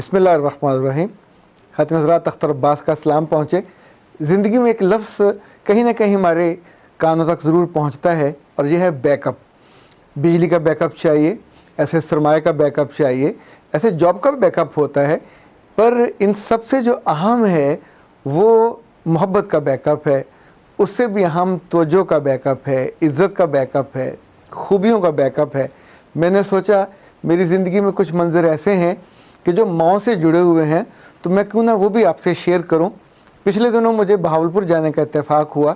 बिस्मिल्लाहिर्रहमानिर्रहीम। ख़ातिन हज़रात, अख्तर अब्बास का सलाम पहुँचे। ज़िंदगी में एक लफ्ज़ कहीं ना कहीं हमारे कानों तक ज़रूर पहुँचता है और यह है बैकअप। बिजली का बैकअप चाहिए, ऐसे सरमाए का बैकअप चाहिए, ऐसे जॉब का भी बैकअप होता है, पर इन सब से जो अहम है वो मोहब्बत का बैकअप है। उससे भी अहम तवज्जो का बैकअप है, इज़्ज़त का बैकअप है, खूबियों का बैकअप है। मैंने सोचा मेरी ज़िंदगी में कुछ मंज़र ऐसे हैं कि जो माओं से जुड़े हुए हैं, तो मैं क्यों ना वो भी आपसे शेयर करूं। पिछले दिनों मुझे बहावलपुर जाने का इत्तेफाक हुआ,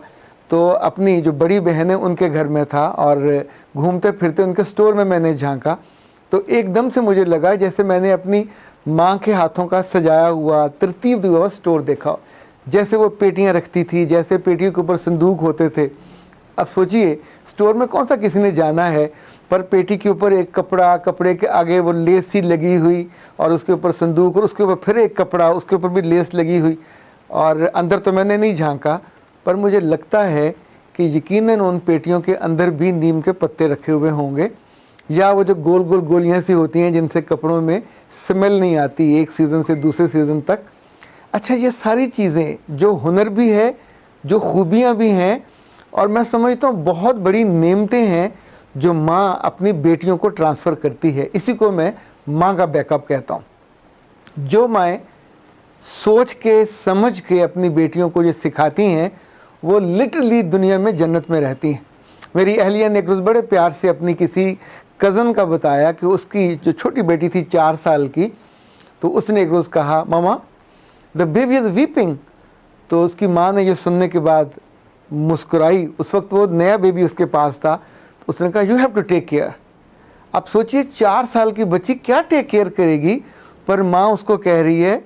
तो अपनी जो बड़ी बहन है उनके घर में था और घूमते फिरते उनके स्टोर में मैंने झांका, तो एकदम से मुझे लगा जैसे मैंने अपनी माँ के हाथों का सजाया हुआ, तरतीब दिया हुआ स्टोर देखा। जैसे वो पेटियाँ रखती थी, जैसे पेटियों के ऊपर संदूक होते थे। अब सोचिए, स्टोर में कौन सा किसी ने जाना है, पर पेटी के ऊपर एक कपड़ा, कपड़े के आगे वो लेस सी लगी हुई और उसके ऊपर संदूक, और उसके ऊपर फिर एक कपड़ा, उसके ऊपर भी लेस लगी हुई। और अंदर तो मैंने नहीं झांका, पर मुझे लगता है कि यकीनन उन पेटियों के अंदर भी नीम के पत्ते रखे हुए होंगे, या वो जो गोल गोल गोलियां सी होती हैं जिनसे कपड़ों में स्मेल नहीं आती एक सीज़न से दूसरे सीज़न तक। अच्छा, ये सारी चीज़ें जो हुनर भी है, जो खूबियाँ भी हैं, और मैं समझता हूँ बहुत बड़ी नेमतें हैं जो माँ अपनी बेटियों को ट्रांसफ़र करती है। इसी को मैं माँ का बैकअप कहता हूँ। जो माएँ सोच के समझ के अपनी बेटियों को ये सिखाती हैं, वो लिटरली दुनिया में जन्नत में रहती हैं। मेरी अहलिया ने एक रोज़ बड़े प्यार से अपनी किसी कज़न का बताया कि उसकी जो छोटी बेटी थी 4 साल की, तो उसने एक रोज़ कहा, मामा द बेबी इज़ वीपिंग। तो उसकी माँ ने ये सुनने के बाद मुस्कुराई। उस वक्त वो नया बेबी उसके पास था। तो उसने कहा, you have to take care. अब सोचिए, 4 साल की बच्ची क्या टेक केयर करेगी, पर माँ उसको कह रही है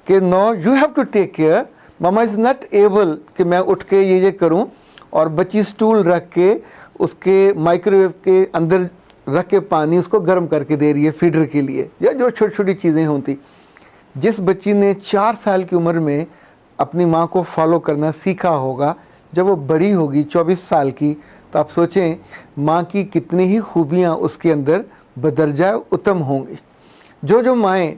कि no, you have to take care. मामा इज़ नॉट एबल कि मैं उठ के ये करूं, और बच्ची स्टूल रख के उसके माइक्रोवेव के अंदर रख के पानी उसको गर्म करके दे रही है फीडर के लिए, या जो छोटी छोटी चीज़ें होती। जिस बच्ची ने 4 साल की उम्र में अपनी माँ को फॉलो करना सीखा होगा, जब वो बड़ी होगी 24 साल की, तो आप सोचें माँ की कितनी ही खूबियाँ उसके अंदर बदरजा उत्तम होंगी। जो माएँ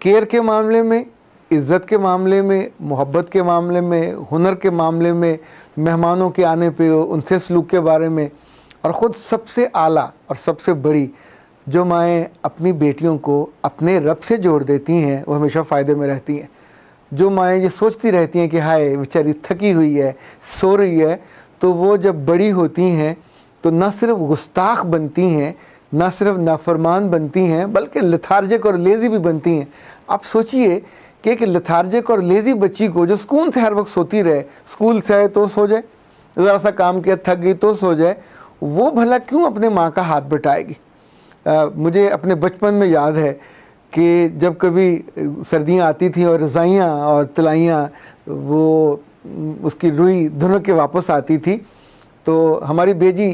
केयर के मामले में, इज़्ज़त के मामले में, मोहब्बत के मामले में, हुनर के मामले में, मेहमानों के आने पे उनसे सलूक के बारे में, और ख़ुद सबसे आला और सबसे बड़ी जो माएँ अपनी बेटियों को अपने रब से जोड़ देती हैं, वो हमेशा फ़ायदे में रहती हैं। जो माएँ ये सोचती रहती हैं कि हाय बेचारी थकी हुई है, सो रही है, तो वो जब बड़ी होती हैं तो न सिर्फ गुस्ताख बनती हैं, न सिर्फ नाफरमान बनती हैं, बल्कि लथार्जिक और लेज़ी भी बनती हैं। आप सोचिए कि एक लथार्जिक और लेज़ी बच्ची को जो सुकून से हर वक्त सोती रहे, स्कूल से आए तो सो जाए, ज़रा सा काम किया थक गई तो सो जाए, वो भला क्यों अपने माँ का हाथ बटाएगी। मुझे अपने बचपन में याद है कि जब कभी सर्दियाँ आती थी और रज़ाइयाँ और तलाइयाँ वो उसकी रुई धुन के वापस आती थी, तो हमारी बेजी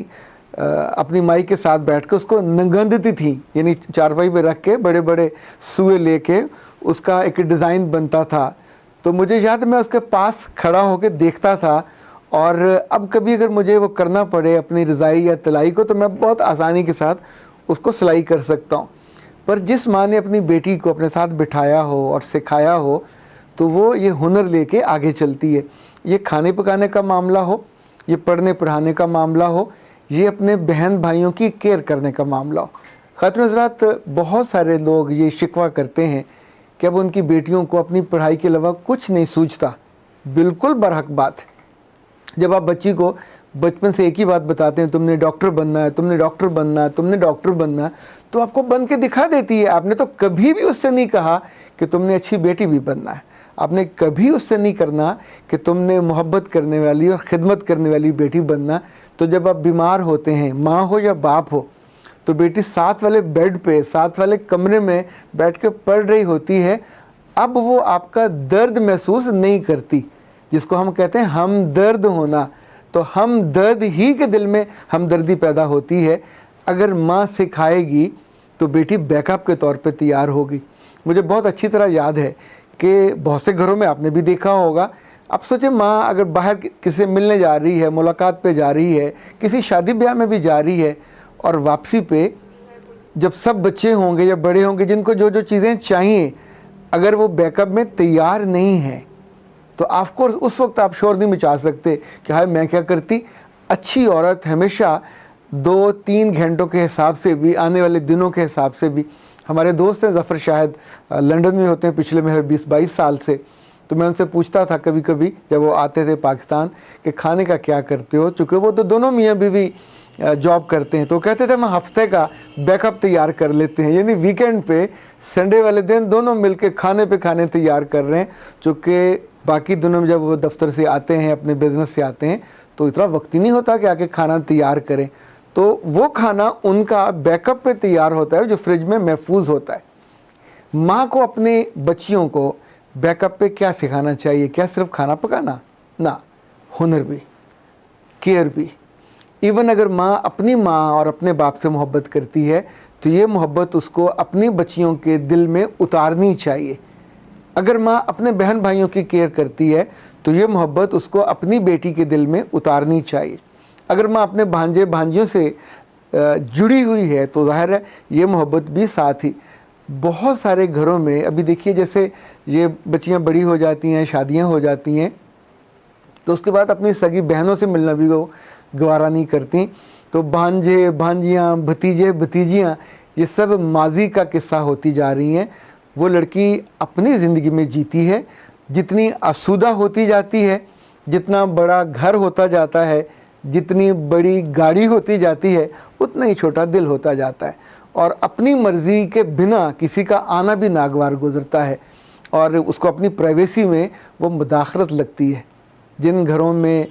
अपनी माई के साथ बैठ के उसको नंगंदती थी, यानी चारपाई पे रख के बड़े बड़े सुए लेके उसका एक डिज़ाइन बनता था। तो मुझे याद, मैं उसके पास खड़ा होकर देखता था, और अब कभी अगर मुझे वो करना पड़े अपनी रज़ाई या तलाई को, तो मैं बहुत आसानी के साथ उसको सिलाई कर सकता हूँ। पर जिस माँ ने अपनी बेटी को अपने साथ बिठाया हो और सिखाया हो, तो वो ये हुनर लेके आगे चलती है। ये खाने पकाने का मामला हो, ये पढ़ने पढ़ाने का मामला हो, ये अपने बहन भाइयों की केयर करने का मामला हो। ख़ातिन हज़रात, बहुत सारे लोग ये शिकवा करते हैं कि अब उनकी बेटियों को अपनी पढ़ाई के अलावा कुछ नहीं सूझता। बिल्कुल बरहक बात है। जब आप बच्ची को बचपन से एक ही बात बताते हैं, तुमने डॉक्टर बनना है, तुमने डॉक्टर बनना है, तुमने डॉक्टर बनना है, तो आपको बन के दिखा देती है। आपने तो कभी भी उससे नहीं कहा कि तुमने अच्छी बेटी भी बनना है। आपने कभी उससे नहीं करना कि तुमने मोहब्बत करने वाली और ख़िदमत करने वाली बेटी बनना। तो जब आप बीमार होते हैं, माँ हो या बाप हो, तो बेटी साथ वाले बेड पे, साथ वाले कमरे में बैठ के पढ़ रही होती है। अब वो आपका दर्द महसूस नहीं करती, जिसको हम कहते हैं हमदर्द होना। तो हम दर्द ही के दिल में हमदर्दी पैदा होती है। अगर माँ सिखाएगी तो बेटी बैकअप के तौर पे तैयार होगी। मुझे बहुत अच्छी तरह याद है कि बहुत से घरों में आपने भी देखा होगा, आप सोचें माँ अगर बाहर किसी से मिलने जा रही है, मुलाकात पे जा रही है, किसी शादी ब्याह में भी जा रही है, और वापसी पे जब सब बच्चे होंगे या बड़े होंगे जिनको जो जो चीज़ें चाहिए, अगर वो बैकअप में तैयार नहीं है तो ऑफ कोर्स उस वक्त आप शोर नहीं मचा सकते कि हाय मैं क्या करती। अच्छी औरत हमेशा 2-3 घंटों के हिसाब से भी, आने वाले दिनों के हिसाब से भी, हमारे दोस्त हैं ज़फ़र शाहिद, लंदन में होते हैं पिछले महर 20-22 साल से, तो मैं उनसे पूछता था कभी कभी जब वो आते थे पाकिस्तान कि खाने का क्या करते हो, चूँकि वो तो दोनों मियाँ बीवी जॉब करते हैं, तो कहते थे हम हफ्ते का बैकअप तैयार कर लेते हैं, यानी वीकेंड पे संडे वाले दिन दोनों मिलके खाने तैयार कर रहे हैं। चूँकि बाकी दिनों में जब वो दफ्तर से आते हैं, अपने बिजनेस से आते हैं, तो इतना वक्त ही नहीं होता कि आके खाना तैयार करें, तो वो खाना उनका बैकअप पे तैयार होता है जो फ्रिज में महफूज होता है। माँ को अपने बच्चियों को बैकअप पे क्या सिखाना चाहिए? क्या सिर्फ खाना पकाना? ना, हुनर भी, केयर भी। इवन अगर माँ अपनी माँ और अपने बाप से मोहब्बत करती है तो ये मोहब्बत उसको अपनी बच्चियों के दिल में उतारनी चाहिए। अगर माँ अपने बहन भाइयों की केयर करती है तो ये मोहब्बत उसको अपनी बेटी के दिल में उतारनी चाहिए। अगर माँ अपने भांजे भांजियों से जुड़ी हुई है तो ज़ाहिर है ये मोहब्बत भी साथ ही। बहुत सारे घरों में अभी देखिए, जैसे ये बच्चियाँ बड़ी हो जाती हैं, शादियाँ हो जाती हैं, तो उसके बाद अपनी सगी बहनों से मिलना भी वो गवारा नहीं करती, तो भांजे भांजियाँ, भतीजे भतीजियाँ, ये सब माजी का किस्सा होती जा रही हैं। वो लड़की अपनी ज़िंदगी में जीती है, जितनी आसूदा होती जाती है, जितना बड़ा घर होता जाता है, जितनी बड़ी गाड़ी होती जाती है, उतना ही छोटा दिल होता जाता है, और अपनी मर्ज़ी के बिना किसी का आना भी नागवार गुज़रता है, और उसको अपनी प्राइवेसी में वो मुदाखलत लगती है। जिन घरों में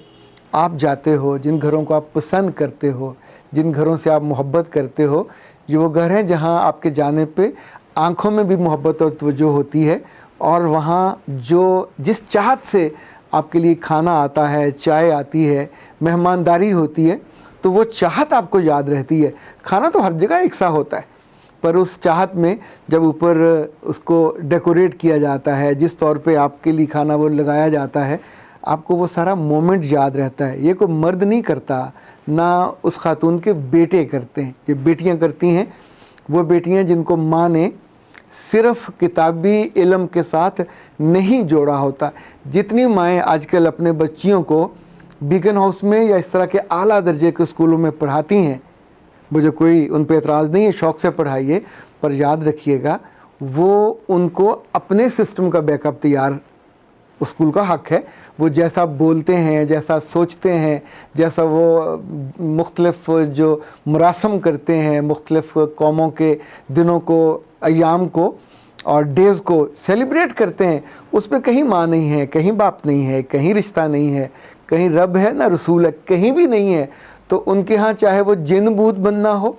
आप जाते हो, जिन घरों को आप पसंद करते हो, जिन घरों से आप मोहब्बत करते हो, ये वो घर हैं जहाँ आपके जाने पे आँखों में भी मोहब्बत और तवज्जो होती है, और वहाँ जो जिस चाहत से आपके लिए खाना आता है, चाय आती है, मेहमानदारी होती है, तो वो चाहत आपको याद रहती है। खाना तो हर जगह एक सा होता है, पर उस चाहत में जब ऊपर उसको डेकोरेट किया जाता है, जिस तौर पे आपके लिए खाना वो लगाया जाता है, आपको वो सारा मोमेंट याद रहता है। ये कोई मर्द नहीं करता, ना उस खातून के बेटे करते हैं, ये बेटियां करती हैं। वो बेटियां जिनको माँ ने सिर्फ़ किताबी इल्म के साथ नहीं जोड़ा होता। जितनी माएँ आजकल अपने बच्चियों को बीकन हाउस में या इस तरह के आला दर्जे के स्कूलों में पढ़ाती हैं, मुझे कोई उन पर एतराज़ नहीं है, शौक़ से पढ़ाइए, पर याद रखिएगा वो उनको अपने सिस्टम का बैकअप तैयार, उस स्कूल का हक़ है। वो जैसा बोलते हैं, जैसा सोचते हैं, जैसा वो मुख्तलिफ़ जो मरासम करते हैं, मुख्तलिफ़ कौमों के दिनों को, अयाम को और डेज़ को सेलिब्रेट करते हैं, उसमें कहीं माँ नहीं है, कहीं बाप नहीं है, कहीं रिश्ता नहीं है, कहीं रब है ना रसूल है, कहीं भी नहीं है। तो उनके यहाँ चाहे वो जिन बूत बनना हो,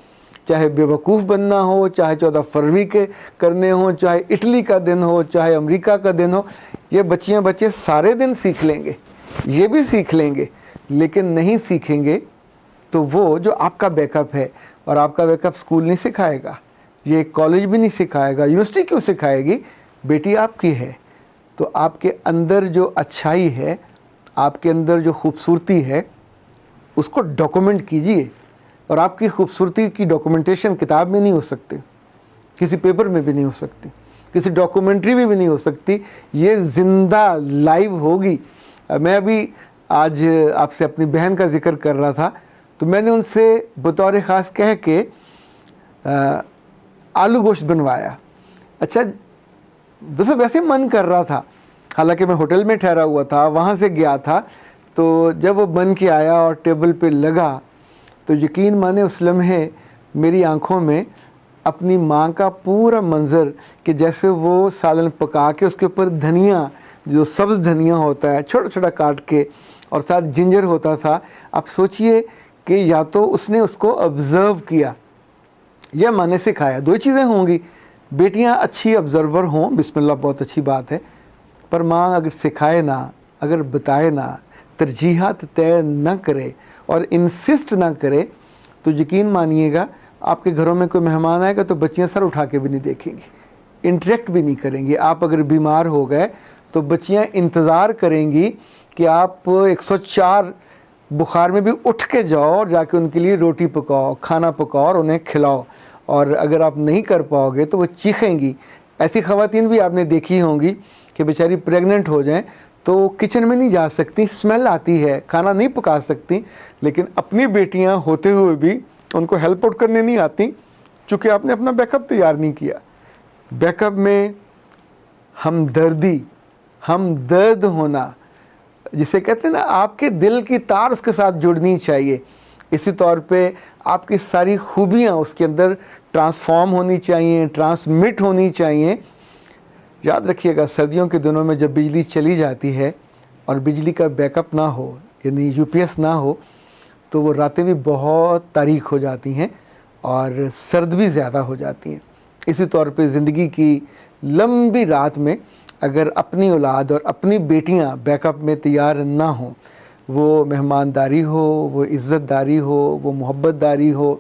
चाहे बेवकूफ़ बनना हो, चाहे 14 फरवरी के करने हो, चाहे इटली का दिन हो, चाहे अमेरिका का दिन हो, ये बच्चियाँ बच्चे सारे दिन सीख लेंगे, ये भी सीख लेंगे, लेकिन नहीं सीखेंगे तो वो जो आपका बैकअप है, और आपका बैकअप स्कूल नहीं सिखाएगा, ये कॉलेज भी नहीं सिखाएगा, यूनिवर्सिटी क्यों सिखाएगी? बेटी आपकी है, तो आपके अंदर जो अच्छाई है, आपके अंदर जो खूबसूरती है, उसको डॉक्यूमेंट कीजिए। और आपकी खूबसूरती की डॉक्यूमेंटेशन किताब में नहीं हो सकती, किसी पेपर में भी नहीं हो सकती, किसी डॉक्यूमेंट्री में भी नहीं हो सकती, ये ज़िंदा लाइव होगी। मैं अभी आज आपसे अपनी बहन का जिक्र कर रहा था, तो मैंने उनसे बतौर ख़ास कह के आलू गोश्त बनवाया। अच्छा, बस वैसे मन कर रहा था, हालांकि मैं होटल में ठहरा हुआ था, वहाँ से गया था, तो जब वो बन के आया और टेबल पे लगा, तो यकीन माने उस लम्हे मेरी आंखों में अपनी माँ का पूरा मंज़र, कि जैसे वो सालन पका के उसके ऊपर धनिया, जो सब्ज़ धनिया होता है, छोटा छोटा काट के, और साथ जिंजर होता था। आप सोचिए कि या तो उसने उसको ऑब्ज़र्व किया या माँ ने सिखाया, दो ही चीज़ें होंगी। बेटियाँ अच्छी ऑब्ज़र्वर हों, बिस्मिल्लाह, बहुत अच्छी बात है, पर माँ अगर सिखाए ना, अगर बताए ना, तरजीहात तय न करे और इंसिस्ट ना करे, तो यकीन मानिएगा आपके घरों में कोई मेहमान आएगा तो बच्चियां सर उठा के भी नहीं देखेंगी, इंटरेक्ट भी नहीं करेंगी। आप अगर बीमार हो गए तो बच्चियां इंतज़ार करेंगी कि आप 104 बुखार में भी उठ के जाओ और जाके उनके लिए रोटी पकाओ, खाना पकाओ और उन्हें खिलाओ। और अगर आप नहीं कर पाओगे तो वो चीखेंगी, ایسی خواتین بھی آپ نے دیکھی ہوں گی کہ بیچاری پریگننٹ ہو جائیں تو کچن میں نہیں جا سکتی، اسمیل آتی ہے، کھانا نہیں پکا سکتی، لیکن اپنی بیٹیاں ہوتے ہوئے بھی ان کو ہیلپ آؤٹ کرنے نہیں آتی، چونکہ آپ نے اپنا بیک اپ تیار نہیں کیا۔ بیک اپ میں ہمدردی، ہمدرد ہونا، جسے کہتے ہیں نا آپ کے دل کی تار اس کے ساتھ جڑنی چاہیے، اسی طور پہ آپ کی ساری خوبیاں اس کے اندر ٹرانسفارم ہونی چاہیے، ٹرانسمٹ ہونی چاہیے۔ یاد رکھیے گا سردیوں کے دنوں میں جب بجلی چلی جاتی ہے اور بجلی کا بیک اپ نہ ہو، یعنی یو پی ایس نہ ہو، تو وہ راتیں بھی بہت تاریک ہو جاتی ہیں اور سرد بھی زیادہ ہو جاتی ہیں۔ اسی طور پہ زندگی کی لمبی رات میں اگر اپنی اولاد اور اپنی بیٹیاں بیک اپ میں تیار نہ ہوں، وہ مہمانداری ہو، وہ عزت داری ہو، وہ محبت داری ہو،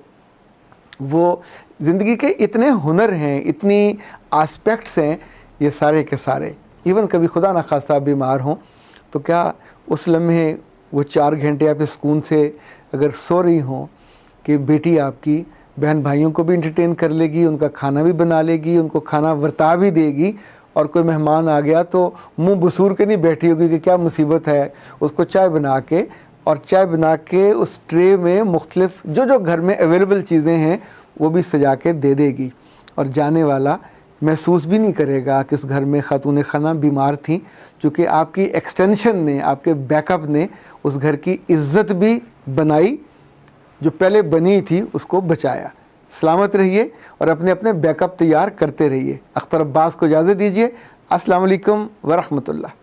وہ زندگی کے اتنے ہنر ہیں، اتنی آسپیکٹس ہیں، یہ سارے کے سارے ایون کبھی خدا نخواستہ بیمار ہوں تو کیا اس لمحے وہ 4 گھنٹے آپ سکون سے اگر سو رہی ہوں کہ بیٹی آپ کی بہن بھائیوں کو بھی انٹرٹین کر لے گی، ان کا کھانا بھی بنا لے گی، ان کو کھانا ورتا بھی دے گی، اور کوئی مہمان آ گیا تو منہ بسور کے نہیں بیٹھی ہوگی کہ کیا مصیبت ہے، اس کو چائے بنا کے اس ٹرے میں مختلف جو گھر میں اویلیبل چیزیں ہیں وہ بھی سجا کے دے دے گی، اور جانے والا محسوس بھی نہیں کرے گا کہ اس گھر میں خاتون خانہ بیمار تھیں، چونکہ آپ کی ایکسٹینشن نے، آپ کے بیک اپ نے اس گھر کی عزت بھی بنائی، جو پہلے بنی تھی اس کو بچایا۔ سلامت رہیے اور اپنے بیک اپ تیار کرتے رہیے۔ اختر عباس کو اجازت دیجیے۔ السلام علیکم ورحمۃ اللہ۔